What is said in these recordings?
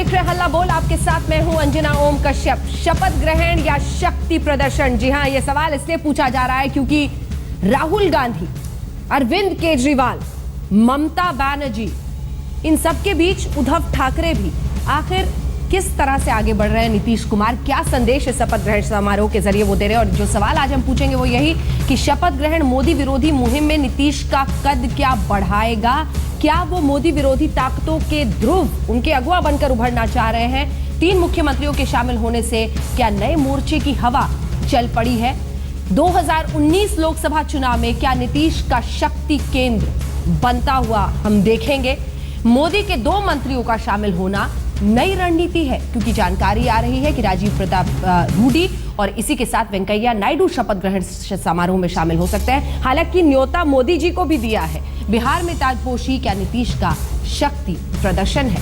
देख रहे हल्ला बोल, आपके साथ मैं हूं अंजना ओम कश्यप। शपथ ग्रहण या शक्ति प्रदर्शन? जी हां, यह सवाल इसलिए पूछा जा रहा है क्योंकि राहुल गांधी, अरविंद केजरीवाल, ममता बनर्जी, इन सबके बीच उद्धव ठाकरे भी आखिर किस तरह से आगे बढ़ रहे हैं। नीतीश कुमार क्या संदेश इस शपथ ग्रहण समारोह के जरिए वो दे रहे हैं, और जो सवाल आज हम पूछेंगे वो यही कि शपथ ग्रहण मोदी विरोधी मुहिम में नीतीश का कद क्या बढ़ाएगा? क्या वो मोदी विरोधी ताकतों के ध्रुव, उनके अगुवा बनकर उभरना चाह रहे हैं? 3 मुख्यमंत्रियों के शामिल होने से क्या नए मोर्चे की हवा चल पड़ी है? 2019 लोकसभा चुनाव में क्या नीतीश का शक्ति केंद्र बनता हुआ हम देखेंगे? मोदी के 2 मंत्रियों का शामिल होना नई रणनीति है, क्योंकि जानकारी आ रही है कि राजीव प्रताप रूडी और इसी के साथ वेंकैया नायडू शपथ ग्रहण समारोह में शामिल हो सकते हैं। हालांकि न्योता मोदी जी को भी दिया है। बिहार में ताजपोशी क्या नीतीश का शक्ति प्रदर्शन है?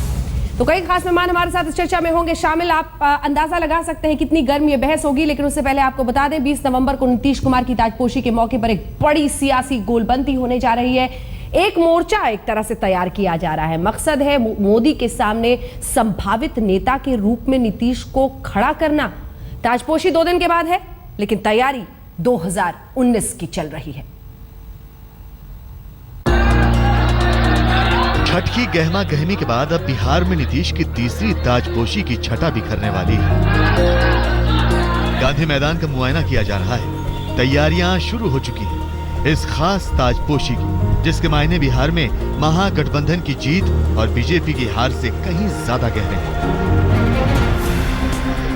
तो कई खास मेहमान हमारे साथ इस चर्चा में होंगे शामिल। आप अंदाजा लगा सकते हैं कितनी गर्म ये बहस होगी, लेकिन उससे पहले आपको बता दें 20 नवंबर को नीतीश कुमार की ताजपोशी के मौके पर एक बड़ी सियासी गोलबंदी होने जा रही है। एक मोर्चा एक तरह से तैयार किया जा रहा है। मकसद है मोदी के सामने संभावित नेता के रूप में नीतीश को खड़ा करना। ताजपोशी 2 दिन के बाद है, लेकिन तैयारी 2019 की चल रही है। छठ की गहमा गहमी के बाद अब बिहार में नीतीश की तीसरी ताजपोशी की छटा बिखरने वाली है। गांधी मैदान का मुआयना किया जा रहा है। तैयारियां शुरू हो चुकी हैं इस खास ताजपोशी की, जिसके मायने बिहार में महागठबंधन की जीत और बीजेपी की हार से कहीं ज्यादा गहरे हैं।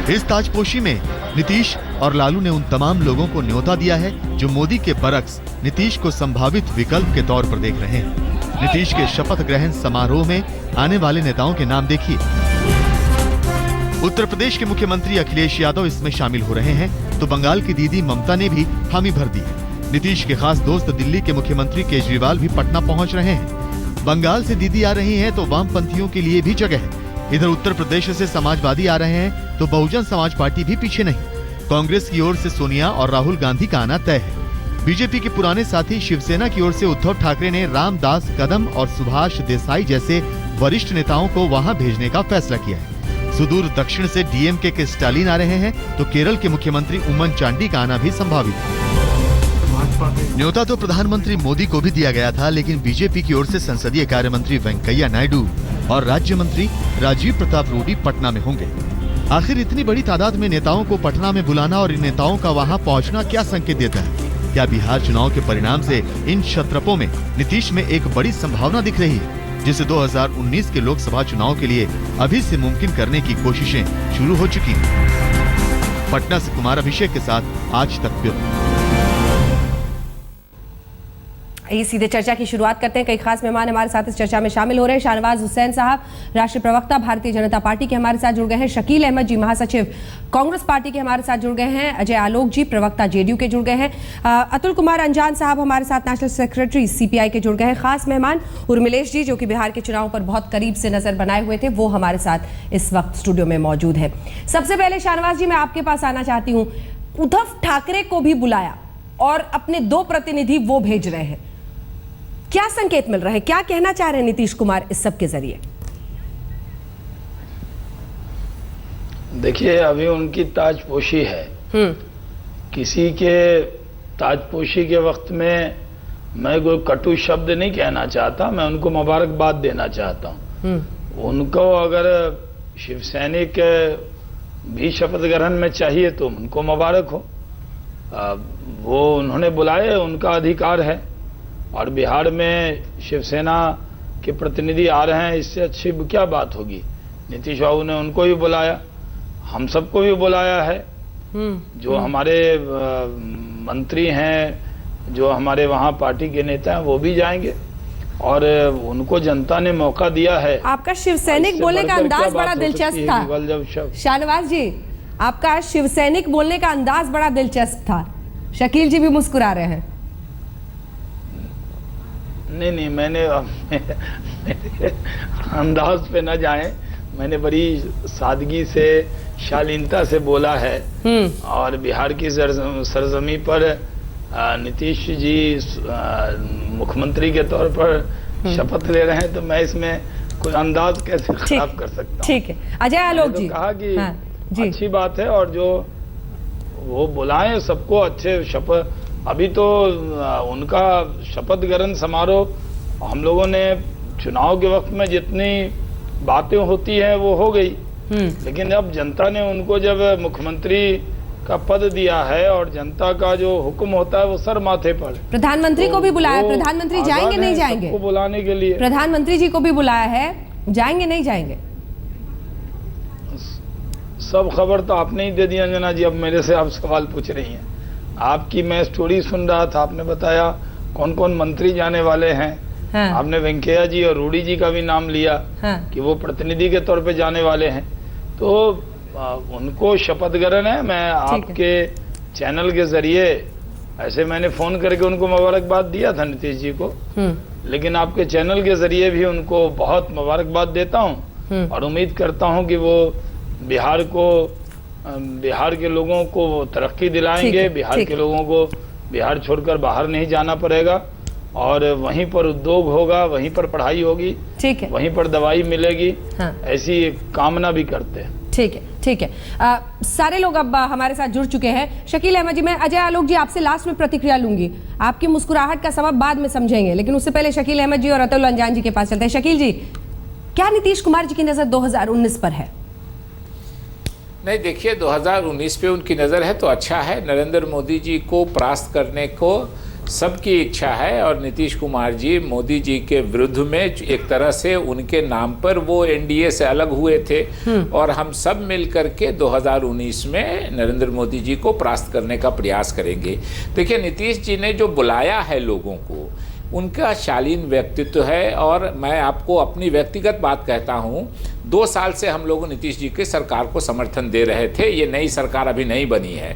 इस ताजपोशी में नीतीश और लालू ने उन तमाम लोगों को न्योता दिया है जो मोदी के बरक्स नीतीश को संभावित विकल्प के तौर पर देख रहे हैं। नीतीश के शपथ ग्रहण समारोह में आने वाले नेताओं के नाम देखिए। उत्तर प्रदेश के मुख्यमंत्री अखिलेश यादव इसमें शामिल हो रहे हैं, तो बंगाल की दीदी ममता ने भी हामी भर दी है। नीतीश के खास दोस्त दिल्ली के मुख्यमंत्री केजरीवाल भी पटना पहुंच रहे हैं। बंगाल से दीदी आ रही हैं, तो वामपंथियों के लिए भी जगह है। इधर उत्तर प्रदेश से समाजवादी आ रहे हैं, तो बहुजन समाज पार्टी भी पीछे नहीं। कांग्रेस की ओर से सोनिया और राहुल गांधी का आना तय है। बीजेपी के पुराने साथी शिवसेना की ओर से उद्धव ठाकरे ने रामदास कदम और सुभाष देसाई जैसे वरिष्ठ नेताओं को वहां भेजने का फैसला किया है। सुदूर दक्षिण से डीएमके के स्टालिन आ रहे हैं, तो केरल के मुख्यमंत्री उम्मन चांडी का आना भी संभावित है। न्योता तो प्रधानमंत्री मोदी को भी दिया गया था, लेकिन बीजेपी की ओर से संसदीय कार्य मंत्री वेंकैया नायडू और राज्य मंत्री राजीव प्रताप रूडी पटना में होंगे। आखिर इतनी बड़ी तादाद में नेताओं को पटना में बुलाना और इन नेताओं का वहां पहुंचना क्या संकेत देता है? क्या बिहार चुनाव के परिणाम से इन क्षत्रपों में नीतीश में एक बड़ी संभावना दिख रही है, जिसे 2019 के लोकसभा चुनाव के लिए अभी से मुमकिन करने की कोशिशें शुरू हो चुकी हैं? पटना से कुमार अभिषेक के साथ आज तक ब्यूरो। सीधे चर्चा की शुरुआत करते हैं। कई खास मेहमान हमारे साथ इस चर्चा में शामिल हो रहे हैं। शाहनवाज हुसैन साहब, राष्ट्रीय प्रवक्ता भारतीय जनता पार्टी के हमारे साथ जुड़ गए हैं। शकील अहमद जी, महासचिव कांग्रेस पार्टी के हमारे साथ जुड़ गए हैं। अजय आलोक जी, प्रवक्ता जेडीयू के जुड़ गए हैं। अतुल कुमार अंजान साहब हमारे साथ नेशनल सेक्रेटरी सीपीआई के जुड़ गए हैं। खास मेहमान उर्मिलेश जी, जो कि बिहार के चुनाव पर बहुत करीब से नजर बनाए हुए थे, वो हमारे साथ इस वक्त स्टूडियो में मौजूद है। सबसे पहले शाहनवाज जी, मैं आपके पास आना चाहती हूँ। उद्धव ठाकरे को भी बुलाया और अपने 2 प्रतिनिधि वो भेज रहे हैं। क्या संकेत मिल रहा है? क्या कहना चाह रहे हैं नीतीश कुमार इस सब के जरिए? देखिए, अभी उनकी ताजपोशी है। किसी के ताजपोशी के वक्त में मैं कोई कटु शब्द नहीं कहना चाहता, मैं उनको मुबारकबाद देना चाहता हूं। उनको अगर शिवसैनिक भी शपथ ग्रहण में चाहिए तो उनको मुबारक हो। वो उन्होंने बुलाए, उनका अधिकार है। और बिहार में शिवसेना के प्रतिनिधि आ रहे हैं, इससे अच्छी क्या बात होगी? नीतीश बाबू ने उनको भी बुलाया, हम सबको भी बुलाया है। जो हमारे मंत्री हैं, जो हमारे वहाँ पार्टी के नेता हैं, वो भी जाएंगे और उनको जनता ने मौका दिया है। आपका शिवसैनिक बोलने का अंदाज बड़ा दिलचस्प था शाहनवाज जी, आपका शिवसैनिक बोलने का अंदाज बड़ा दिलचस्प था। शकील जी भी मुस्कुरा रहे हैं। नहीं, मैंने अंदाज पे न जाए, मैंने बड़ी सादगी से, शालीनता से बोला है। और बिहार की सरजमी पर नीतीश जी मुख्यमंत्री के तौर पर शपथ ले रहे हैं, तो मैं इसमें कोई अंदाज कैसे खराब कर सकता हूँ। ठीक है, अजय आलोक जी कहा कि हाँ, जी अच्छी बात है, और जो वो बुलाएं सबको अच्छे शपथ। अभी तो उनका शपथ ग्रहण समारोह हम लोगों ने चुनाव के वक्त में जितनी बातें होती है वो हो गई, लेकिन अब जनता ने उनको जब मुख्यमंत्री का पद दिया है और जनता का जो हुक्म होता है वो सर माथे पर। प्रधानमंत्री को भी बुलाया, प्रधानमंत्री जाएंगे नहीं जाएंगे? सबको बुलाने के लिए प्रधानमंत्री जी को भी बुलाया है, जाएंगे नहीं जाएंगे? सब खबर तो आपने ही दे दी अंजना जी। अब मेरे से आप सवाल पूछ रही हैं। आपकी मैं स्टोरी सुन रहा था, आपने बताया कौन कौन मंत्री जाने वाले हैं। हाँ। आपने वेंकैया जी और रूडी जी का भी नाम लिया। हाँ। कि वो प्रतिनिधि के तौर पे जाने वाले हैं, तो उनको शपथ ग्रहण है। मैं आपके चैनल के जरिए ऐसे मैंने फोन करके उनको मुबारकबाद दिया था नीतीश जी को, लेकिन आपके चैनल के जरिए भी उनको बहुत मुबारकबाद देता हूं और उम्मीद करता हूं कि वो बिहार के लोगों को तरक्की दिलाएंगे। बिहार के लोगों को बिहार छोड़कर बाहर नहीं जाना पड़ेगा और वहीं पर उद्योग होगा, वहीं पर पढ़ाई होगी, ठीक है, वहीं पर दवाई मिलेगी। हाँ। ऐसी कामना भी करते हैं। ठीक है, ठीक है। सारे लोग अब हमारे साथ जुड़ चुके हैं। शकील अहमद जी, मैं अजय आलोक जी आपसे लास्ट में प्रतिक्रिया लूंगी। आपकी मुस्कुराहट का सबब बाद में समझेंगे, लेकिन उससे पहले शकील अहमद जी और अतुल अंजान जी के पास चलते हैं। शकील जी, क्या नीतीश कुमार जी की नजर 2019 पर है? नहीं, देखिए 2019 पे उनकी नज़र है तो अच्छा है। नरेंद्र मोदी जी को परास्त करने को सबकी इच्छा है और नीतीश कुमार जी मोदी जी के विरुद्ध में एक तरह से उनके नाम पर वो एनडीए से अलग हुए थे और हम सब मिल करके 2019 में नरेंद्र मोदी जी को परास्त करने का प्रयास करेंगे। देखिए, नीतीश जी ने जो बुलाया है लोगों को, उनका शालीन व्यक्तित्व है और मैं आपको अपनी व्यक्तिगत बात कहता हूँ, 2 साल से हम लोग नीतीश जी की सरकार को समर्थन दे रहे थे। ये नई सरकार अभी नहीं बनी है,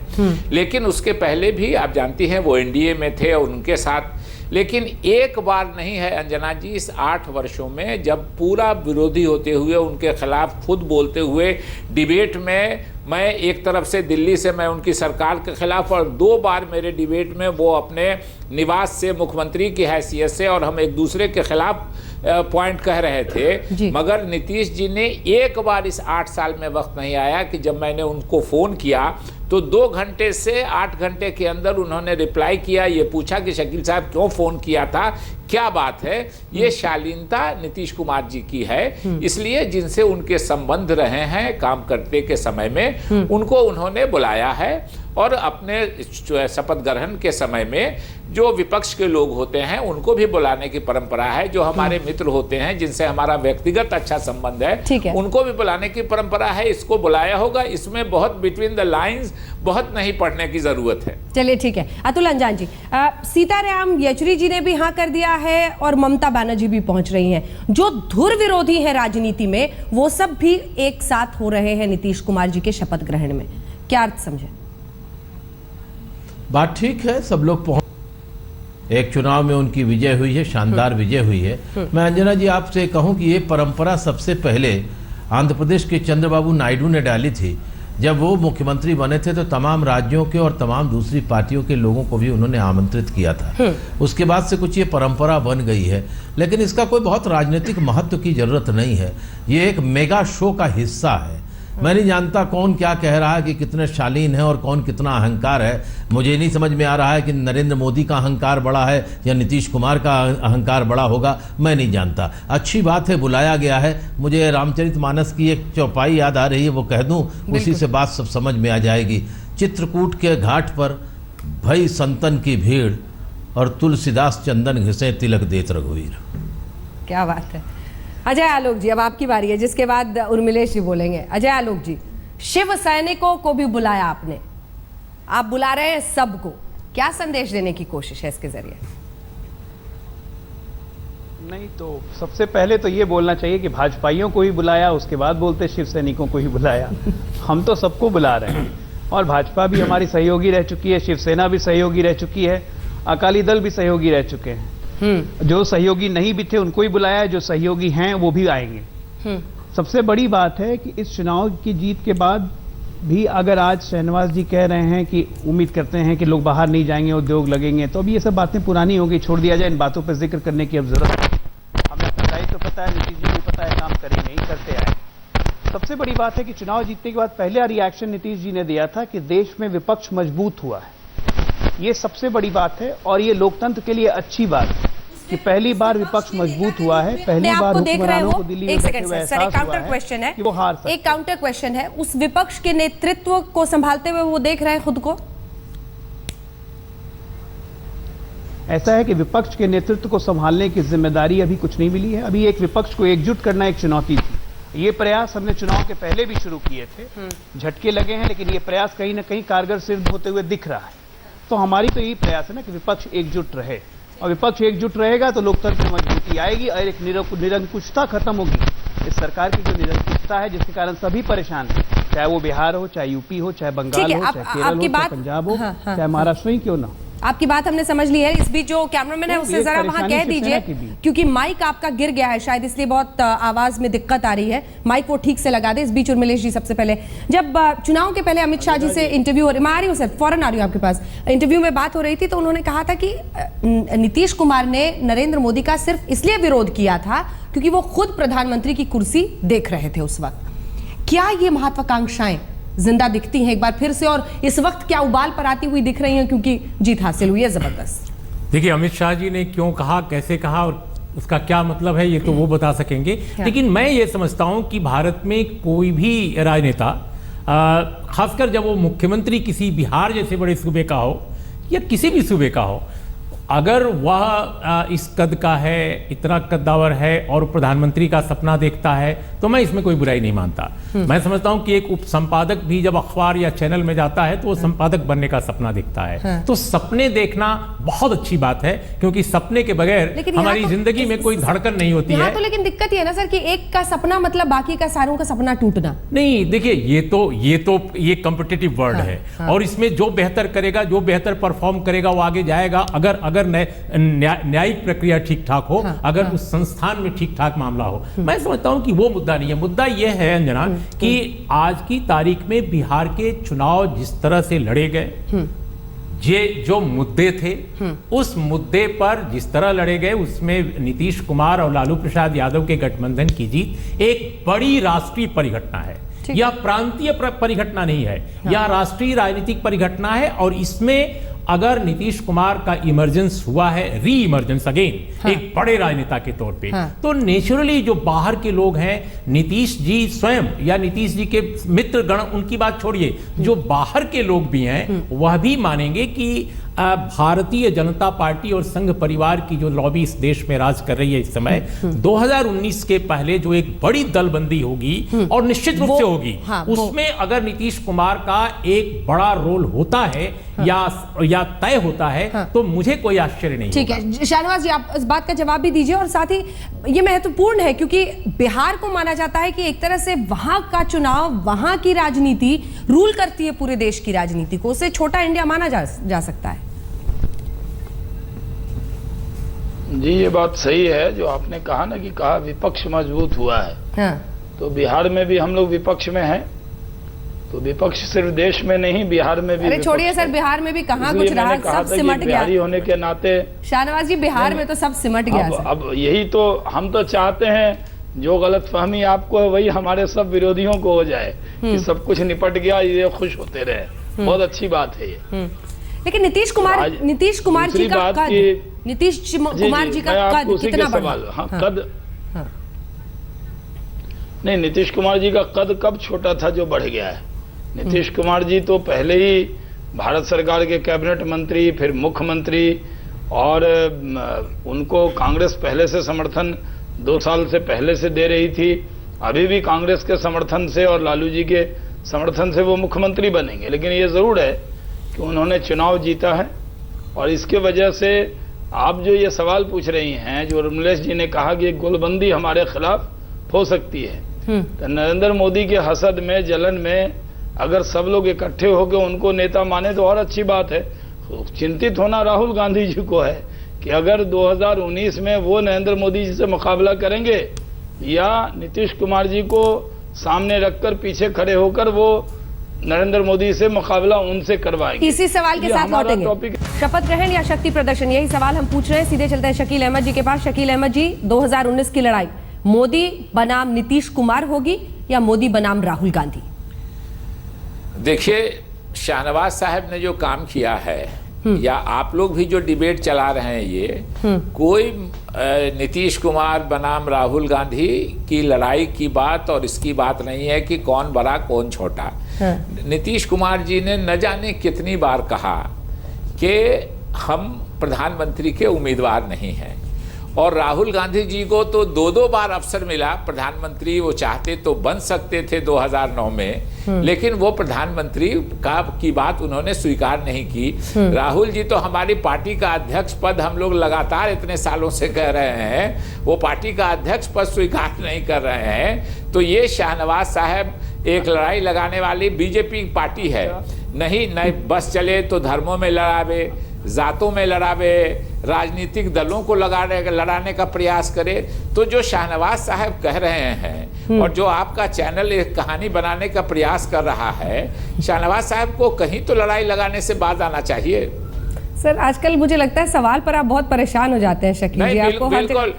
लेकिन उसके पहले भी आप जानती हैं वो एनडीए में थे और उनके साथ, लेकिन एक बार नहीं है अंजना जी इस 8 वर्षों में जब पूरा विरोधी होते हुए उनके खिलाफ खुद बोलते हुए डिबेट में मैं एक तरफ से दिल्ली से मैं उनकी सरकार के खिलाफ और 2 बार मेरे डिबेट में वो अपने निवास से मुख्यमंत्री की हैसियत से और हम एक दूसरे के खिलाफ पॉइंट कह रहे थे, मगर नीतीश जी ने एक बार इस 8 साल में वक्त नहीं आया कि जब मैंने उनको फ़ोन किया तो 2 घंटे से 8 घंटे के अंदर उन्होंने रिप्लाई किया, ये पूछा कि शकील साहब क्यों फ़ोन किया था, क्या बात है। ये शालीनता नीतीश कुमार जी की है, इसलिए जिनसे उनके संबंध रहे हैं काम करते के समय में उनको उन्होंने बुलाया है और अपने शपथ ग्रहण के समय में जो विपक्ष के लोग होते हैं उनको भी बुलाने की परंपरा है। जो हमारे मित्र होते हैं जिनसे हमारा व्यक्तिगत अच्छा संबंध है, उनको भी बुलाने की परंपरा है। इसको बुलाया होगा, इसमें बहुत बिटवीन द लाइंस बहुत नहीं पढ़ने की जरूरत है। चलिए ठीक है। अतुल अंजान जी, सीताराम येचुरी जी ने भी हाँ कर दिया है और ममता बनर्जी भी पहुंच रही हैं। जो धुर विरोधी है राजनीति में, वो सब भी एक साथ हो रहे हैं नीतीश कुमार जी के शपथ ग्रहण में। क्या अर्थ समझे? बात ठीक है, सब लोग पहुंच, एक चुनाव में उनकी विजय हुई है, शानदार विजय हुई है। मैं अंजना जी आपसे कहूं कि ये परंपरा सबसे पहले आंध्र प्रदेश के चंद्रबाबू नायडू ने डाली थी। जब वो मुख्यमंत्री बने थे तो तमाम राज्यों के और तमाम दूसरी पार्टियों के लोगों को भी उन्होंने आमंत्रित किया था। उसके बाद से कुछ ये परंपरा बन गई है, लेकिन इसका कोई बहुत राजनीतिक महत्व की जरूरत नहीं है। ये एक मेगा शो का हिस्सा है। मैं नहीं जानता कौन क्या कह रहा है कि कितने शालीन है और कौन कितना अहंकार है। मुझे नहीं समझ में आ रहा है कि नरेंद्र मोदी का अहंकार बड़ा है या नीतीश कुमार का अहंकार बड़ा होगा, मैं नहीं जानता। अच्छी बात है, बुलाया गया है। मुझे रामचरितमानस की एक चौपाई याद आ रही है, वो कह दूं, उसी से बात सब समझ में आ जाएगी। चित्रकूट के घाट पर भई संतन की भीड़ और तुलसीदास चंदन घिसे तिलक देत रघुवीर। क्या बात है। अजय आलोक जी, अब आपकी बारी है, जिसके बाद उर्मिलेश जी बोलेंगे। अजय आलोक जी, शिव सैनिकों को भी बुलाया आपने, आप बुला रहे हैं सबको, क्या संदेश देने की कोशिश है इसके जरिए? नहीं, तो सबसे पहले तो ये बोलना चाहिए कि भाजपाइयों को ही बुलाया, उसके बाद बोलते शिव सैनिकों को ही बुलाया। हम तो सबको बुला रहे हैं और भाजपा भी हमारी सहयोगी रह चुकी है, शिवसेना भी सहयोगी रह चुकी है, अकाली दल भी सहयोगी रह चुके हैं। जो सहयोगी नहीं भी थे उनको ही बुलाया है, जो सहयोगी हैं वो भी आएंगे। सबसे बड़ी बात है कि इस चुनाव की जीत के बाद भी अगर आज शहनवाज जी कह रहे हैं कि उम्मीद करते हैं कि लोग बाहर नहीं जाएंगे, उद्योग लगेंगे, तो अभी ये सब बातें पुरानी हो गई, छोड़ दिया जाए इन बातों पर जिक्र करने की अब जरूरत है। हमें सच्चाई तो पता है, नीतीश जी को पता है, सबसे बड़ी बात है कि चुनाव जीतने के बाद पहला रिएक्शन नीतीश जी ने दिया था कि देश में विपक्ष मजबूत हुआ है। ये सबसे बड़ी बात है और ये लोकतंत्र के लिए अच्छी बात है कि पहली बार विपक्ष मजबूत हुआ है। पहली बार हुक्मरानों को दिल्ली में एक बैठे सेकंड हुए सर, एहसास एक काउंटर हुआ है क्वेश्चन है कि वो हार सकते हैं। एक काउंटर क्वेश्चन है, उस विपक्ष के नेतृत्व को संभालते हुए वो देख रहे हैं खुद को? ऐसा है कि विपक्ष के नेतृत्व को संभालने की जिम्मेदारी अभी कुछ नहीं मिली है। अभी एक विपक्ष को एकजुट करना एक चुनौती थी। ये प्रयास हमने चुनाव के पहले भी शुरू किए थे, झटके लगे हैं, लेकिन ये प्रयास कहीं ना कहीं कारगर सिद्ध होते हुए दिख रहा है। तो हमारी तो यही प्रयास है ना कि विपक्ष एकजुट रहे, और विपक्ष एकजुट रहेगा तो लोकतंत्र में मजबूती आएगी और एक निरंकुशता खत्म होगी। इस सरकार की जो निरंकुशता है जिसके कारण सभी परेशान हैं, चाहे वो बिहार हो, चाहे यूपी हो, चाहे बंगाल हो, चाहे केरल हो, चाहे पंजाब हो, चाहे महाराष्ट्र ही क्यों ना हो। आपकी बात हमने समझ ली है। इस बीच जो कैमरामैन है उससे जरा वहां कह दीजिए, क्योंकि माइक आपका गिर गया है शायद, इसलिए बहुत आवाज में दिक्कत आ रही है। माइक वो ठीक से लगा दे। इस बीच उर्मिलेश जी, सबसे पहले जब चुनाव के पहले अमित शाह जी से इंटरव्यू हो रही, मैं आ रही हूँ सर, फौरन आ रही हूँ आपके पास, इंटरव्यू में बात हो रही थी तो उन्होंने कहा था कि नीतीश कुमार ने नरेंद्र मोदी का सिर्फ इसलिए विरोध किया था क्योंकि वो खुद प्रधानमंत्री की कुर्सी देख रहे थे उस वक्त। क्या ये महत्वाकांक्षाएं जिंदा दिखती हैं एक बार फिर से, और इस वक्त क्या उबाल पर आती हुई दिख रही हैं क्योंकि जीत हासिल हुई है जबरदस्त? देखिए, अमित शाह जी ने क्यों कहा, कैसे कहा और उसका क्या मतलब है, ये तो वो बता सकेंगे। लेकिन मैं ये समझता हूं कि भारत में कोई भी राजनेता, खासकर जब वो मुख्यमंत्री किसी बिहार जैसे बड़े सूबे का हो या किसी भी सूबे का हो, अगर वह इस कद का है, इतना कद्दावर है और प्रधानमंत्री का सपना देखता है तो मैं इसमें कोई बुराई नहीं मानता। मैं समझता हूं कि एक उप संपादक भी जब अखबार या चैनल में जाता है तो वो संपादक बनने का सपना देखता है। तो सपने देखना बहुत अच्छी बात है, क्योंकि सपने के बगैर हमारी जिंदगी में कोई धड़कन नहीं होती है। तो लेकिन दिक्कत ये है ना सर कि एक का सपना मतलब बाकी का सारों का सपना टूटना नहीं। देखिए, ये कॉम्पिटिटिव वर्ल्ड है और इसमें जो बेहतर करेगा, जो बेहतर परफॉर्म करेगा वो आगे जाएगा। अगर न्यायिक प्रक्रिया ठीक ठाक हो, अगर उस संस्थान में ठीक ठाक मामला हो, मैं समझता हूं कि वो मुद्दा नहीं है। मुद्दा यह है अंजना कि आज की तारीख में बिहार के चुनाव जिस तरह से लड़े गए, ये जो मुद्दे थे उस मुद्दे पर जिस तरह लड़े गए, उसमें नीतीश कुमार और लालू प्रसाद यादव के गठबंधन की जीत एक बड़ी राष्ट्रीय परिघटना है। यह प्रांतीय परिघटना नहीं है, यह राष्ट्रीय राजनीतिक परिघटना है। और इसमें अगर नीतीश कुमार का इमर्जेंस हुआ है, री इमर्जेंस अगेन, एक बड़े राजनेता के तौर पे, तो नेचुरली जो बाहर के लोग हैं, नीतीश जी स्वयं या नीतीश जी के मित्र गण, उनकी बात छोड़िए, जो बाहर के लोग भी हैं वह भी मानेंगे कि भारतीय जनता पार्टी और संघ परिवार की जो लॉबी इस देश में राज कर रही है इस समय, 2019 के पहले जो एक बड़ी दलबंदी होगी और निश्चित रूप से होगी, उसमें अगर नीतीश कुमार का एक बड़ा रोल होता है या तय होता है तो मुझे कोई आश्चर्य नहीं। ठीक है शाहनवाज जी, आप इस बात का जवाब भी दीजिए। और साथ ही ये महत्वपूर्ण है क्योंकि बिहार को माना जाता है कि एक तरह से वहां का चुनाव, वहां की राजनीति रूल करती है पूरे देश की राजनीति को, उसे छोटा इंडिया माना जा सकता है। जी, ये बात सही है जो आपने कहा ना कि कहा विपक्ष मजबूत हुआ है। तो बिहार में भी हम लोग विपक्ष में हैं, तो विपक्ष सिर्फ देश में नहीं, बिहार में भी। अरे छोड़िए सर, बिहार में भी कहाँ कुछ रहा, सब सिमट गया। बिहारी होने के नाते शाहनवाज जी, बिहार में तो सब सिमट गया। अब यही तो हम तो चाहते हैं, जो गलतफहमी आपको है वही हमारे सब विरोधियों को हो जाए कि सब कुछ निपट गया, ये खुश होते रहे। बहुत अच्छी बात है ये। लेकिन नीतीश कुमार जी का नीतीश कुमार जी का कद कितना बड़ा? कद नहीं, नीतीश कुमार जी का कद कब छोटा था जो बढ़ गया है? नीतीश कुमार जी तो पहले ही भारत सरकार के कैबिनेट मंत्री, फिर मुख्यमंत्री, और उनको कांग्रेस पहले से समर्थन 2 साल से पहले से दे रही थी। अभी भी कांग्रेस के समर्थन से और लालू जी के समर्थन से वो मुख्यमंत्री बनेंगे। लेकिन ये जरूर है कि उन्होंने चुनाव जीता है, और इसके वजह से आप जो ये सवाल पूछ रही हैं, जो उर्मिलेश जी ने कहा कि गोलबंदी हमारे खिलाफ हो सकती है, तो नरेंद्र मोदी के हसद में, जलन में अगर सब लोग इकट्ठे होकर उनको नेता माने तो और अच्छी बात है। चिंतित होना राहुल गांधी जी को है कि अगर 2019 में वो नरेंद्र मोदी जी से मुकाबला करेंगे या नीतीश कुमार जी को सामने रखकर पीछे खड़े होकर वो नरेंद्र मोदी से मुकाबला उनसे करवाएंगे। इसी सवाल के साथ लौटेंगे। शपथ ग्रहण या शक्ति प्रदर्शन, यही सवाल हम पूछ रहे हैं। सीधे चलते हैं शकील अहमद जी के पास। शकील अहमद जी, 2019 की लड़ाई मोदी बनाम नीतीश कुमार होगी या मोदी बनाम राहुल गांधी? देखिए, शाहनवाज साहब ने जो काम किया है, या आप लोग भी जो डिबेट चला रहे हैं, ये कोई नीतीश कुमार बनाम राहुल गांधी की लड़ाई की बात और इसकी बात नहीं है कि कौन बड़ा कौन छोटा। नीतीश कुमार जी ने न जाने कितनी बार कहा कि हम प्रधानमंत्री के उम्मीदवार नहीं हैं, और राहुल गांधी जी को तो दो बार अवसर मिला प्रधानमंत्री, वो चाहते तो बन सकते थे 2009 में, लेकिन वो प्रधानमंत्री की बात उन्होंने स्वीकार नहीं की। राहुल जी तो हमारी पार्टी का अध्यक्ष पद हम लोग लगातार इतने सालों से कह रहे हैं, वो पार्टी का अध्यक्ष पद स्वीकार नहीं कर रहे हैं। तो ये शाहनवाज साहब एक लड़ाई लगाने वाली बीजेपी पार्टी है, नहीं बस चले तो धर्मों में लड़ावे, जातों में लड़ावे, राजनीतिक दलों को लड़ाने का प्रयास करे। तो जो शाहनवाज साहब कह रहे हैं और जो आपका चैनल एक कहानी बनाने का प्रयास कर रहा है, शाहनवाज साहब को कहीं तो लड़ाई लगाने से बाज आना चाहिए। सर, आजकल मुझे लगता है सवाल पर आप बहुत परेशान हो जाते हैं शकील जी। आपको बिल्कुल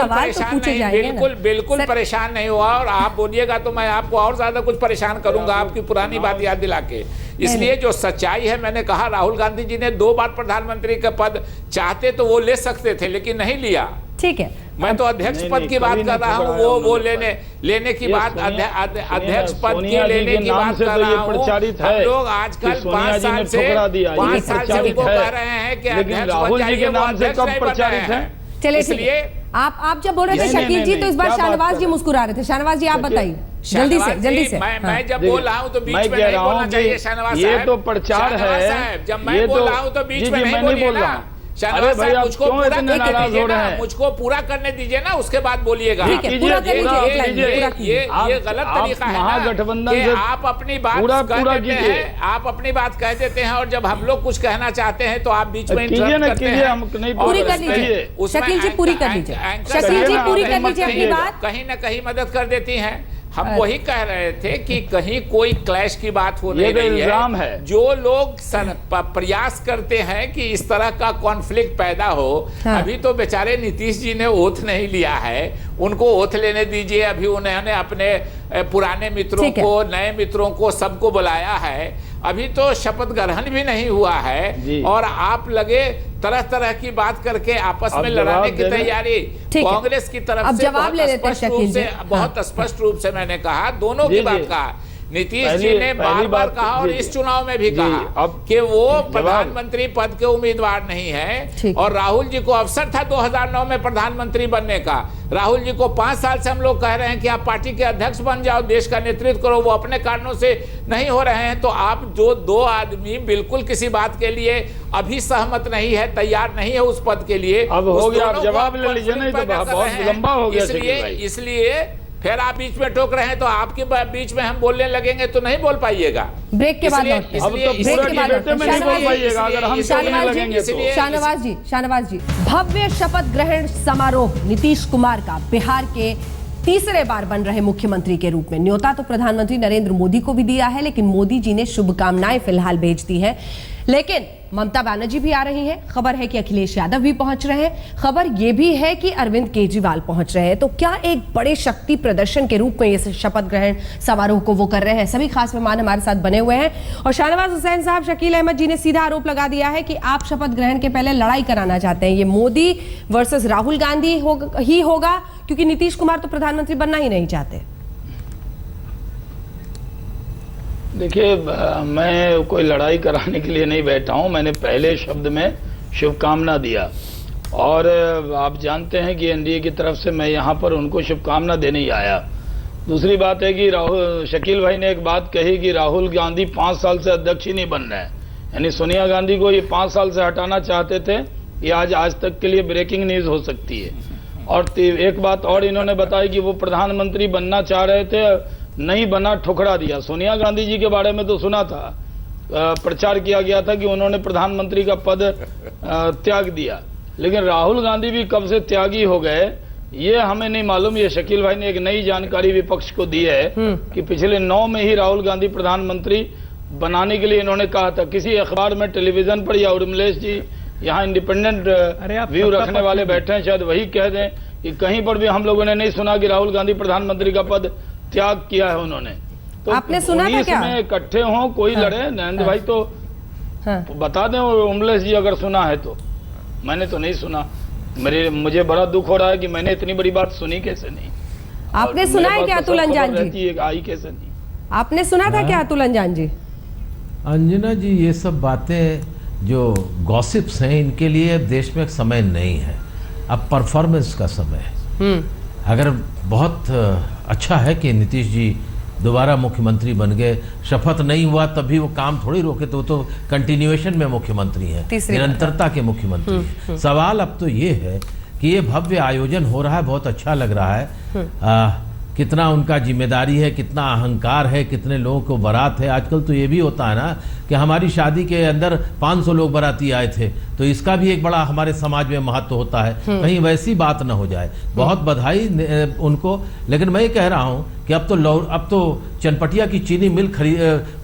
परेशान नहीं, बिल्कुल परेशान नहीं हुआ, और आप बोलिएगा तो मैं आपको और ज्यादा कुछ परेशान करूंगा आपकी पुरानी बात याद दिला के। इसलिए जो सच्चाई है, मैंने कहा राहुल गांधी जी ने 2 बार प्रधानमंत्री का पद चाहते तो वो ले सकते थे, लेकिन नहीं लिया। ठीक है, मैं तो अध्यक्ष पद की बात कर रहा हूँ, वो लेने की बात, अध्यक्ष पद की लेने की बात कर रहा हूँ। हम लोग आजकल 5 साल से उनको कह रहे हैं कि अध्यक्ष बन जाइए, वो अध्यक्ष नहीं बन रहे हैं। चलिए, इसलिए आप जब बोल रहे थे शकील जी, तो इस बार शाहनवाज जी मुस्कुरा रहे थे। शाहनवाज जी, आप बताइए जल्दी से। मैं जब बोल रहा हूँ तो बीच में नहीं बोलना चाहिए शाहनवाज साहब। ये तो प्रचार है, जब मैं बोल रहा हूँ तो बीच में नहीं बोलिए ना। शाहनवाज साहब, मुझको पूरा करने दीजिए ना, मुझको पूरा करने दीजिए ना, उसके बाद बोलिएगा। ये गलत तरीका है ना कि आप अपनी बात कह देते हैं, आप अपनी बात कह देते हैं, और जब हम लोग कुछ कहना चाहते हैं तो आप बीच में इंटरप्ट करते हैं। पूरी कर लीजिए शकील जी, पूरी कर लीजिए शकील जी, पूरी कर लीजिए अपनी बात। कहीं ना कहीं मदद कर देती हैं। हम वही कह रहे थे कि कहीं कोई क्लैश की बात हो नहीं रही है। जो लोग प्रयास करते हैं कि इस तरह का कॉन्फ्लिक्ट पैदा हो, अभी तो बेचारे नीतीश जी ने ओथ नहीं लिया है, उनको ओथ लेने दीजिए। अभी उन्होंने अपने पुराने मित्रों को, नए मित्रों को, सबको बुलाया है। अभी तो शपथ ग्रहण भी नहीं हुआ है, और आप लगे तरह तरह की बात करके आपस में लड़ाने की तैयारी। कांग्रेस की तरफ से बहुत स्पष्ट रूप से मैंने कहा, दोनों की बात कहा। नीतीश जी ने बार कहा, और इस चुनाव में भी कहा कि वो प्रधानमंत्री पद के उम्मीदवार नहीं है, और राहुल जी को अवसर था 2009 में प्रधानमंत्री बनने का। राहुल जी को 5 साल से हम लोग कह रहे हैं कि आप पार्टी के अध्यक्ष बन जाओ, देश का नेतृत्व करो, वो अपने कारणों से नहीं हो रहे हैं। तो आप जो 2 आदमी बिल्कुल किसी बात के लिए अभी सहमत नहीं है, तैयार नहीं है उस पद के लिए, अब हो गया, आप जवाब ले लीजिए, नहीं तो बहुत लंबा हो गया। इसलिए फिर आप बीच में टोक रहे हैं, तो आपके बीच में हम बोलने लगेंगे तो नहीं बोल पाइएगा। ब्रेक के बाद शाहनवाज जी, भव्य शपथ ग्रहण समारोह नीतीश कुमार का बिहार के तीसरे बार बन रहे मुख्यमंत्री के रूप में। न्योता तो प्रधानमंत्री नरेंद्र मोदी को भी दिया है, लेकिन मोदी जी ने शुभकामनाएं फिलहाल भेज दी है। लेकिन ममता बनर्जी भी आ रही हैं, खबर है कि अखिलेश यादव भी पहुंच रहे हैं, खबर यह भी है कि अरविंद केजरीवाल पहुंच रहे हैं। तो क्या एक बड़े शक्ति प्रदर्शन के रूप में इस शपथ ग्रहण समारोह को वो कर रहे हैं? सभी खास मेहमान हमारे साथ बने हुए हैं, और शाहनवाज हुसैन साहब, शकील अहमद जी ने सीधा आरोप लगा दिया है कि आप शपथ ग्रहण के पहले लड़ाई कराना चाहते हैं। ये मोदी वर्सेस राहुल गांधी ही होगा, क्योंकि नीतीश कुमार तो प्रधानमंत्री बनना ही नहीं चाहते। देखिए, मैं कोई लड़ाई कराने के लिए नहीं बैठा हूं। मैंने पहले शब्द में शुभकामना दिया, और आप जानते हैं कि एनडीए की तरफ से मैं यहां पर उनको शुभकामना देने ही आया। दूसरी बात है कि शकील भाई ने एक बात कही कि राहुल गांधी 5 साल से अध्यक्ष ही नहीं बन रहे हैं, यानी सोनिया गांधी को ये 5 साल से हटाना चाहते थे। ये आज तक के लिए ब्रेकिंग न्यूज हो सकती है। और एक बात और इन्होंने बताई कि वो प्रधानमंत्री बनना चाह रहे थे, नहीं बना, ठुकरा दिया। सोनिया गांधी जी के बारे में तो सुना था, प्रचार किया गया था कि उन्होंने प्रधानमंत्री का पद त्याग दिया, लेकिन राहुल गांधी भी कब से त्यागी हो गए ये हमें नहीं मालूम। ये शकील भाई ने एक नई जानकारी विपक्ष को दी है कि पिछले 9 में ही राहुल गांधी प्रधानमंत्री बनाने के लिए इन्होंने कहा था। किसी अखबार में, टेलीविजन पर, या उर्मिलेश जी यहाँ इंडिपेंडेंट व्यू रखने वाले बैठे हैं, शायद वही कह दें कि कहीं पर भी हम लोगों ने नहीं सुना कि राहुल गांधी प्रधानमंत्री का पद त्याग किया है उन्होंने। तो आपने सुना था 19 क्या? में इकट्ठे हों, कोई लड़े। नरेंद्र भाई तो हाँ। बता दें ओमलेश जी अगर सुना है तो। मैंने तो नहीं सुना। मुझे बड़ा दुख हो रहा है कि मैंने इतनी बड़ी बात सुनी कैसे नहीं। आपने सुना है क्या अतुल अंजान जी? आई कैसे नहीं? आपने सुना था क्या अतुल अंजान जी? अंजना जी, ये सब बातें जो गॉसिप्स हैं, इनके लिए अब देश में समय नहीं है, अब परफॉर्मेंस का समय है। अगर बहुत अच्छा है कि नीतीश जी दोबारा मुख्यमंत्री बन गए, शपथ नहीं हुआ तब भी वो काम थोड़ी रोके, तो कंटिन्यूएशन में मुख्यमंत्री हैं, निरंतरता के मुख्यमंत्री हैं। सवाल अब तो ये है कि ये भव्य आयोजन हो रहा है, बहुत अच्छा लग रहा है। कितना उनका जिम्मेदारी है, कितना अहंकार है, कितने लोगों को बारात है। आजकल तो ये भी होता है ना कि हमारी शादी के अंदर 500 लोग बाराती आए थे, तो इसका भी एक बड़ा हमारे समाज में महत्व होता है। कहीं वैसी बात ना हो जाए। बहुत बधाई उनको। लेकिन मैं ये कह रहा हूँ कि अब तो चनपटिया की चीनी मिल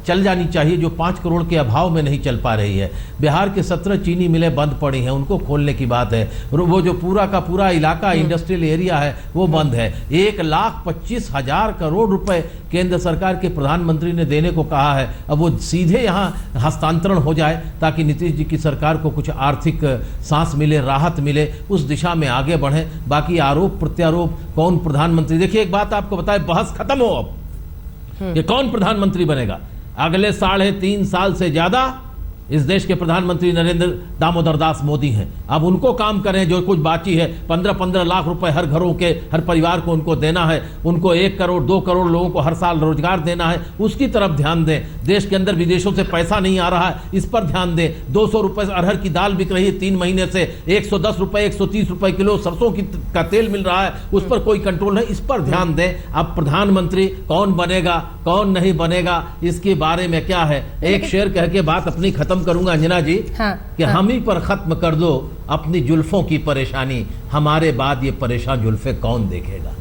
चल जानी चाहिए, जो 5 करोड़ के अभाव में नहीं चल पा रही है। बिहार के 17 चीनी मिलें बंद पड़ी हैं, उनको खोलने की बात है। वो जो पूरा का पूरा इलाका इंडस्ट्रियल एरिया है वो बंद है। 1,25,000 करोड़ रुपए केंद्र सरकार के प्रधानमंत्री ने देने को कहा है। अब वो सीधे यहाँ हस्तांतरण हो जाए ताकि नीतीश जी की सरकार को कुछ आर्थिक सांस मिले, राहत मिले, उस दिशा में आगे बढ़े। बाकी आरोप प्रत्यारोप कौन प्रधानमंत्री, देखिए एक बात आपको बताए, बहस खत्म हो अब कि कौन प्रधानमंत्री बनेगा। अगले 3.5 साल से ज्यादा इस देश के प्रधानमंत्री नरेंद्र दामोदर दास मोदी हैं। अब उनको काम करें, जो कुछ बाकी है 15-15 लाख रुपए हर घरों के हर परिवार को उनको देना है। उनको 1 करोड़ 2 करोड़ लोगों को हर साल रोजगार देना है, उसकी तरफ ध्यान दें। देश के अंदर विदेशों से पैसा नहीं आ रहा है, इस पर ध्यान दें। 200 रुपए अरहर की दाल बिक रही है 3 महीने से, 110 रुपए 130 रुपए किलो सरसों का तेल मिल रहा है, उस पर कोई कंट्रोल नहीं, इस पर ध्यान दें। अब प्रधानमंत्री कौन बनेगा कौन नहीं बनेगा इसके बारे में क्या है, एक शेर कह के बात अपनी खत्म करूंगा अंजना जी। कि हम ही पर खत्म कर दो अपनी जुल्फों की परेशानी, हमारे बाद ये परेशान जुल्फे कौन देखेगा।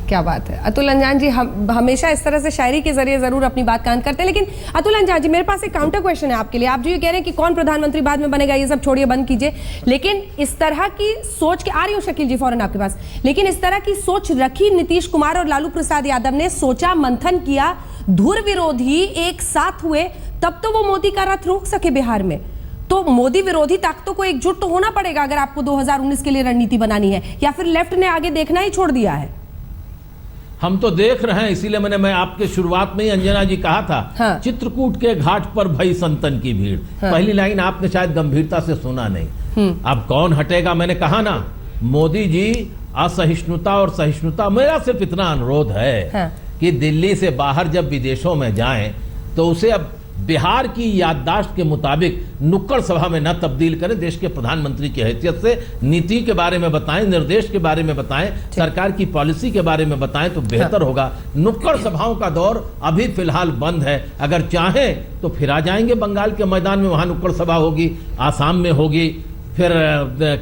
क्या बात है अतुल अंजान जी, हम हमेशा इस तरह से शायरी के जरिए जरूर अपनी बात कान करते हैं। लेकिन अतुल अंजान जी, मेरे पास एक काउंटर क्वेश्चन है आपके लिए। आप जो ये कह रहे हैं कि कौन प्रधानमंत्री बाद में बनेगा, ये सब छोड़िए, बंद कीजिए। लेकिन इस तरह की सोच के, आ रही हूँ शकील जी फौरन आपके पास, लेकिन इस तरह की सोच रखी नीतीश कुमार और लालू प्रसाद यादव ने, सोचा मंथन किया, धुर विरोधी एक साथ हुए, तब तो वो मोदी का रथ रोक सके बिहार में। तो मोदी विरोधी ताकतों को एकजुट तो होना पड़ेगा अगर आपको 2019 के लिए रणनीति बनानी है, या फिर लेफ्ट ने आगे देखना ही छोड़ दिया है? हम तो देख रहे हैं, इसीलिए मैं आपके शुरुआत में ही अंजना जी कहा था। हाँ। चित्रकूट के घाट पर भई संतन की भीड़। हाँ। पहली लाइन आपने शायद गंभीरता से सुना नहीं। अब कौन हटेगा, मैंने कहा ना, मोदी जी असहिष्णुता और सहिष्णुता, मेरा सिर्फ इतना अनुरोध है। हाँ। कि दिल्ली से बाहर जब विदेशों में जाएं तो उसे अब बिहार की याददाश्त के मुताबिक नुक्कड़ सभा में न तब्दील करें। देश के प्रधानमंत्री की हैसियत से नीति के बारे में बताएं, निर्देश के बारे में बताएं, सरकार की पॉलिसी के बारे में बताएं तो बेहतर होगा। नुक्कड़ सभाओं का दौर अभी फिलहाल बंद है। अगर चाहें तो फिर आ जाएंगे बंगाल के मैदान में, वहां नुक्कड़ सभा होगी, आसाम में होगी, फिर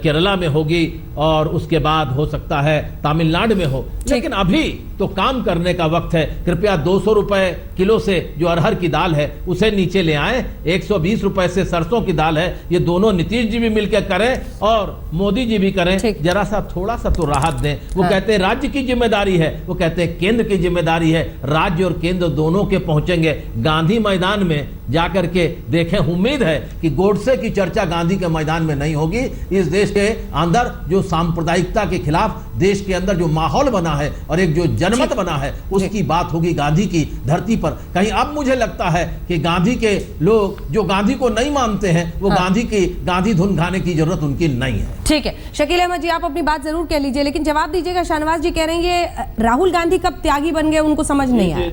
केरला में होगी, और उसके बाद हो सकता है तमिलनाडु में हो। लेकिन अभी तो काम करने का वक्त है। कृपया 200 रुपए किलो से जो अरहर की दाल है उसे नीचे ले आएं, 120 रुपए से सरसों की दाल है, ये दोनों नीतीश जी भी मिलकर करें और मोदी जी भी करें। जरा सा थोड़ा सा तो राहत दें। वो कहते हैं राज्य की जिम्मेदारी है, वो कहते हैं केंद्र की जिम्मेदारी है। राज्य और केंद्र दोनों के पहुंचेंगे गांधी मैदान में जाकर के देखें। उम्मीद है कि गोडसे की चर्चा गांधी के मैदान में नहीं होगी। इस देश के अंदर जो सांप्रदायिकता के खिलाफ देश के अंदर जो माहौल बना है और एक जो जनमत बना है, उसकी बात होगी गांधी की धरती पर। कहीं अब मुझे लगता है कि गांधी के लोग जो गांधी को नहीं मानते हैं, वो गांधी धुन गाने की जरूरत उनकी नहीं है। ठीक है शकील अहमद जी, आप अपनी बात जरूर कह लीजिए, लेकिन जवाब दीजिएगा। शाहनवाज जी कह रहे हैं राहुल गांधी कब त्यागी बन गए, उनको समझ नहीं आया।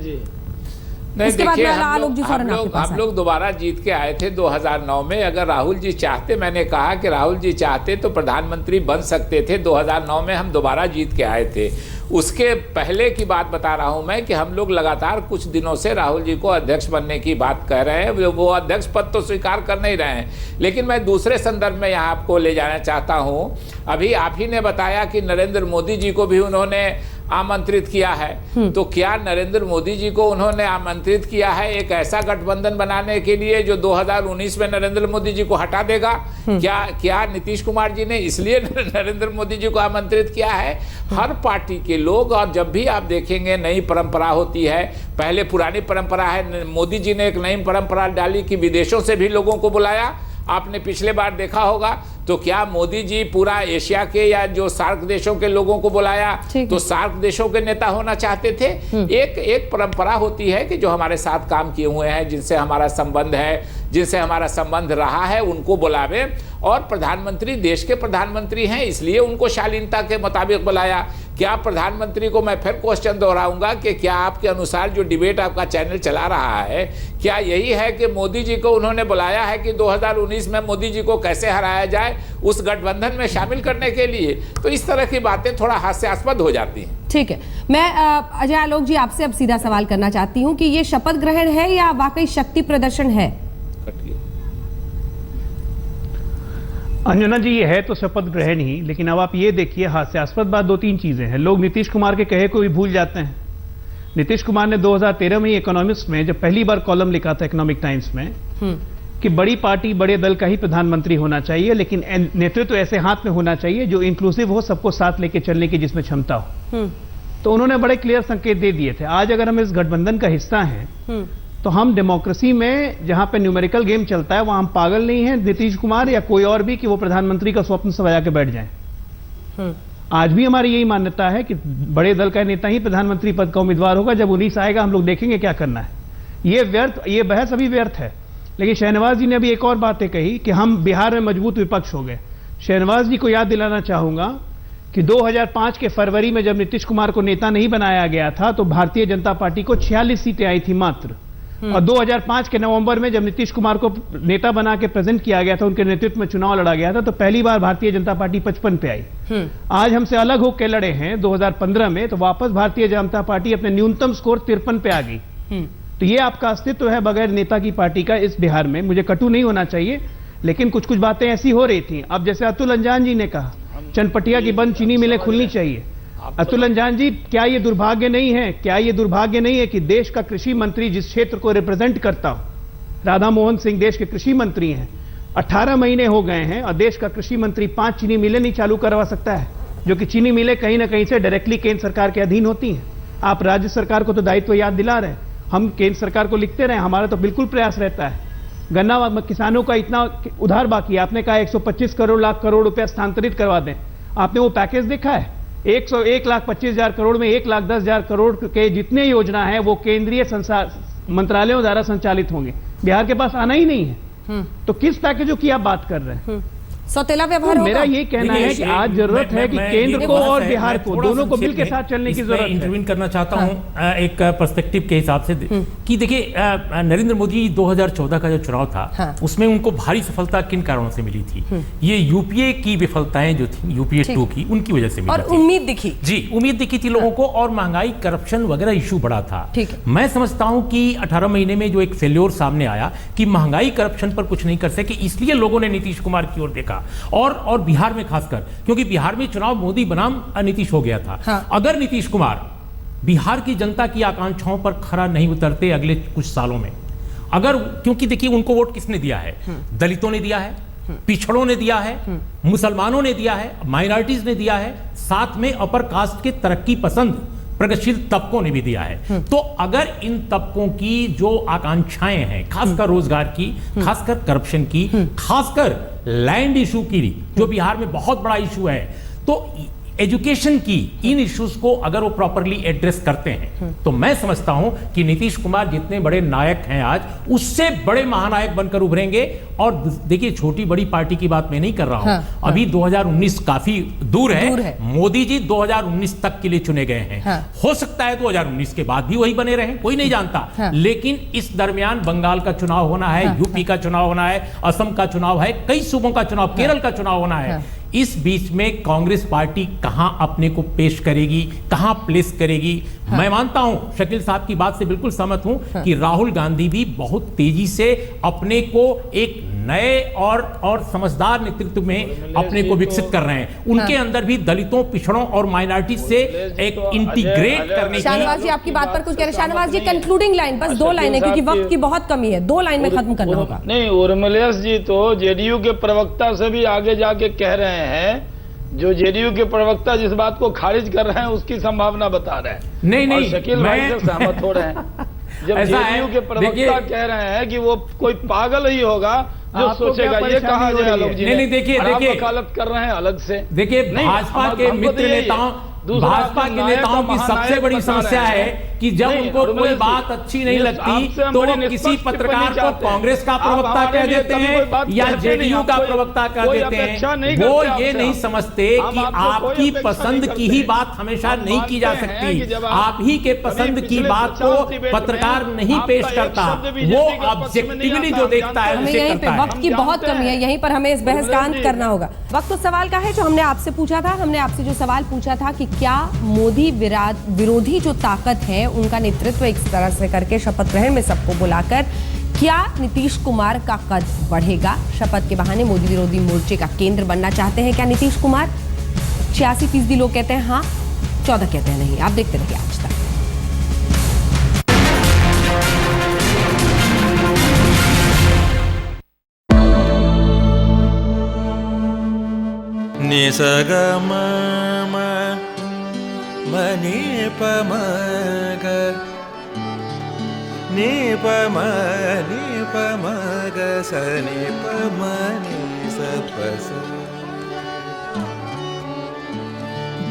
नहीं, देखिए हम लोग दोबारा जीत के आए थे 2009 में। अगर राहुल जी चाहते, मैंने कहा कि राहुल जी चाहते तो प्रधानमंत्री बन सकते थे। 2009 में हम दोबारा जीत के आए थे। उसके पहले की बात बता रहा हूं मैं कि हम लोग लगातार कुछ दिनों से राहुल जी को अध्यक्ष बनने की बात कह रहे हैं। वो अध्यक्ष पद तो स्वीकार कर नहीं रहे हैं। लेकिन मैं दूसरे संदर्भ में यहाँ आपको ले जाना चाहता हूँ। अभी आप ही ने बताया कि नरेंद्र मोदी जी को भी उन्होंने आमंत्रित किया है। तो क्या नरेंद्र मोदी जी को उन्होंने आमंत्रित किया है एक ऐसा गठबंधन बनाने के लिए जो 2019 में नरेंद्र मोदी जी को हटा देगा? क्या नीतीश कुमार जी ने इसलिए नरेंद्र मोदी जी को आमंत्रित किया है? हर पार्टी के लोग, और जब भी आप देखेंगे नई परंपरा होती है, पहले पुरानी परंपरा है, मोदी जी ने एक नई परंपरा डाली कि विदेशों से भी लोगों को बुलाया। आपने पिछले बार देखा होगा, तो क्या मोदी जी पूरा एशिया के या जो सार्क देशों के लोगों को बुलाया? तो सार्क देशों के नेता होना चाहते थे। एक परंपरा होती है कि जो हमारे साथ काम किए हुए हैं, जिनसे हमारा संबंध है, जिनसे हमारा संबंध रहा है, उनको बुलावे। और प्रधानमंत्री देश के प्रधानमंत्री हैं, इसलिए उनको शालीनता के मुताबिक बुलाया। क्या प्रधानमंत्री को मैं फिर क्वेश्चन दोहराऊंगा कि क्या आपके अनुसार जो डिबेट आपका चैनल चला रहा है, क्या यही है कि मोदी जी को उन्होंने बुलाया है कि 2019 में मोदी जी को कैसे हराया जाए उस गठबंधन में शामिल करने के लिए? तो इस तरह की बातें थोड़ा हास्यास्पद हो जाती हैं। ठीक है, मैं अजय आलोक जी आपसे अब सीधा सवाल करना चाहती हूं कि ये शपथ ग्रहण है या वाकई शक्ति प्रदर्शन है? अंजना जी, ये है तो शपथ ग्रहण ही, लेकिन अब आप ये देखिए, हास्यास्पद बात 2-3 चीजें हैं। लोग नीतीश कुमार के कहे को भी भूल जाते हैं। नीतीश कुमार ने 2013 में इकोनॉमिक्स में जब पहली बार कॉलम लिखा था इकोनॉमिक टाइम्स में कि बड़ी पार्टी बड़े दल का ही प्रधानमंत्री होना चाहिए, लेकिन नेतृत्व ऐसे हाथ में होना चाहिए जो इंक्लूसिव हो, सबको साथ लेके चलने की जिसमें क्षमता हो। तो उन्होंने बड़े क्लियर संकेत दे दिए थे। आज अगर हम इस गठबंधन का हिस्सा हैं तो हम डेमोक्रेसी में जहां पे न्यूमेरिकल गेम चलता है वहां हम पागल नहीं हैं, नीतीश कुमार या कोई और भी, कि वो प्रधानमंत्री का स्वप्न सजा के बैठ जाएं। आज भी हमारी यही मान्यता है कि बड़े दल का नेता ही प्रधानमंत्री पद का उम्मीदवार होगा। जब 19 आएगा हम लोग देखेंगे क्या करना है। ये बहस अभी व्यर्थ है। लेकिन शहनवाज जी ने अभी एक और बातें कही कि हम बिहार में मजबूत विपक्ष हो गए। शहनवाज जी को याद दिलाना चाहूंगा कि 2005 के फरवरी में जब नीतीश कुमार को नेता नहीं बनाया गया था तो भारतीय जनता पार्टी को 46 सीटें आई थी मात्र। और 2005 के नवंबर में जब नीतीश कुमार को नेता बना के प्रेजेंट किया गया था, उनके नेतृत्व में चुनाव लड़ा गया था, तो पहली बार भारतीय जनता पार्टी 55 पे आई। आज हमसे अलग होकर लड़े हैं 2015 में, तो वापस भारतीय जनता पार्टी अपने न्यूनतम स्कोर 53 पे आ गई। तो ये आपका अस्तित्व है बगैर नेता की पार्टी का इस बिहार में। मुझे कटु नहीं होना चाहिए, लेकिन कुछ कुछ बातें ऐसी हो रही थी। अब जैसे अतुल अंजान जी ने कहा चनपटिया की बंद चीनी मिलें खुलनी चाहिए। अतुल अंजान जी, क्या ये दुर्भाग्य नहीं है, क्या ये दुर्भाग्य नहीं है कि देश का कृषि मंत्री जिस क्षेत्र को रिप्रेजेंट करता हो, राधा मोहन सिंह देश के कृषि मंत्री हैं, 18 महीने हो गए हैं और देश का कृषि मंत्री 5 चीनी मिलें नहीं चालू करवा सकता है, जो कि चीनी मिलें कहीं ना कहीं से डायरेक्टली केंद्र सरकार के अधीन होती हैं। आप राज्य सरकार को तो दायित्व याद दिला रहे हैं, हम केंद्र सरकार को लिखते रहे, हमारा तो बिल्कुल प्रयास रहता है। गन्ना किसानों का इतना उधार बाकी है, आपने कहा 125 लाख करोड़ रुपया स्थानांतरित करवा दें। आपने वो पैकेज देखा है? 1,25,000 करोड़ में 1,10,000 करोड़ के जितने योजना है वो केंद्रीय मंत्रालयों द्वारा संचालित होंगे, बिहार के पास आना ही नहीं है। तो किस पैकेजों की आप बात कर रहे हैं? सौतेला व्यवहार होगा। मेरा ये कहना है कि आज जरूरत है कि केंद्र को और बिहार को दोनों को मिल के साथ चलने की जरूरत है। इंटरवीन करना चाहता हूं एक पर्सपेक्टिव के हिसाब से कि देखिए नरेंद्र मोदी 2014 का जो चुनाव था उसमें उनको भारी सफलता किन कारणों से मिली थी? ये यूपीए की विफलताएं जो थी, यूपीए 2 की, उनकी वजह से मिली और उम्मीद दिखी। जी, उम्मीद दिखी थी लोगों को, और महंगाई, करप्शन वगैरह इशू बड़ा था। मैं समझता हूं कि 18 महीने में जो एक फेल्योर सामने आया कि महंगाई, करप्शन पर कुछ नहीं कर सके, इसलिए लोगों ने नीतीश कुमार की ओर देखा। और बिहार में खासकर, क्योंकि बिहार में चुनाव मोदी बनाम नीतीश हो गया था। अगर नीतीश कुमार बिहार की जनता की आकांक्षाओं पर खरा नहीं उतरते अगले कुछ सालों में, अगर, क्योंकि देखिए उनको वोट किसने दिया है? दलितों ने दिया है, पिछड़ों ने दिया है, मुसलमानों ने दिया है, माइनॉरिटीज ने दिया है, साथ में अपर कास्ट के तरक्की पसंद प्रगतिशील तबकों ने भी दिया है। तो अगर इन तबकों की जो आकांक्षाएं हैं, खासकर रोजगार की, खासकर करप्शन की, खासकर लैंड इशू की, जो बिहार में बहुत बड़ा इशू है, तो एजुकेशन की, इन इश्यूज को अगर वो प्रॉपरली एड्रेस करते हैं तो मैं समझता हूं कि नीतीश कुमार जितने बड़े नायक हैं आज, उससे बड़े महानायक बनकर उभरेंगे। और देखिए, छोटी बड़ी पार्टी की बात मैं नहीं कर रहा हूं। अभी 2019 काफी दूर है। मोदी जी 2019 तक के लिए चुने गए हैं। हो सकता है 2019 के बाद भी वही बने रहें, कोई नहीं जानता। लेकिन इस दरमियान बंगाल का चुनाव होना है, यूपी का चुनाव होना है, असम का चुनाव है, कई सूबों का चुनाव, केरल का चुनाव होना है। इस बीच में कांग्रेस पार्टी कहां अपने को पेश करेगी, कहां प्लेस करेगी? मैं मानता हूं, शकील साहब की बात से बिल्कुल सहमत हूं कि राहुल गांधी भी बहुत तेजी से अपने को एक नए और समझदार नेतृत्व में अपने को विकसित कर रहे हैं। उनके अंदर भी दलितों, पिछड़ों और माइनॉरिटी से एक इंटीग्रेट करने की। शाहनवाज जी आपकी बात पर कुछ कह रहे हैं। शाहनवाज जी कंक्लूडिंग लाइन, बस 2 लाइनें, क्योंकि वक्त की बहुत कमी है, 2 लाइन में खत्म करना होगा। नहीं, उर्मिलेश जी तो जेडीयू के प्रवक्ता से भी आगे जाके कह रहे हैं, जो जेडीयू के प्रवक्ता जिस बात को खारिज कर रहे हैं उसकी संभावना बता रहे हैं। नहीं, शकील भाई से सहमत हो रहे हैं। जब जेडीयू के प्रवक्ता कह रहे हैं कि वो कोई पागल ही होगा जो सोचेगा ये कहा जाए आलोक जी। नहीं, देखिए वकालत कर रहे हैं अलग से। देखिए, भाजपा के मित्र नेताओं, भाजपा के नेताओं की सबसे बड़ी समस्या है कि जब उनको कोई बात अच्छी नहीं लगती तो किसी पत्रकार को कांग्रेस का प्रवक्ता कह देते हैं या जेडीयू का प्रवक्ता कह देते हैं। वो ये नहीं समझते कि आपकी पसंद की ही बात हमेशा नहीं की जा सकती। आप ही के पसंद की बात को पत्रकार नहीं पेश करता, वो ऑब्जेक्टिवली जो देखता है हमें उसे यहीं करता पे है। वक्त की बहुत कमी है, यहीं पर हमें इस बहस का अंत करना होगा। वक्त उस सवाल का है जो हमने आपसे पूछा था। हमने आपसे जो सवाल पूछा था कि क्या मोदी विरोधी जो ताकत है उनका नेतृत्व इस तरह से करके शपथ ग्रहण में सबको बुलाकर क्या नीतीश कुमार का कद बढ़ेगा? शपथ के बहाने मोदी विरोधी मोर्चे का केंद्र बनना चाहते हैं क्या नीतीश कुमार? 86% लोग कहते हैं हाँ, 14 कहते हैं नहीं। आप देखते रहिए आज तक। निसगम मनि पमग नि पमग सनि पमनि सपस।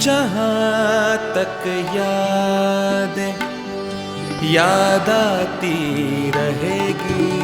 जहाँ तक याद आती रहेगी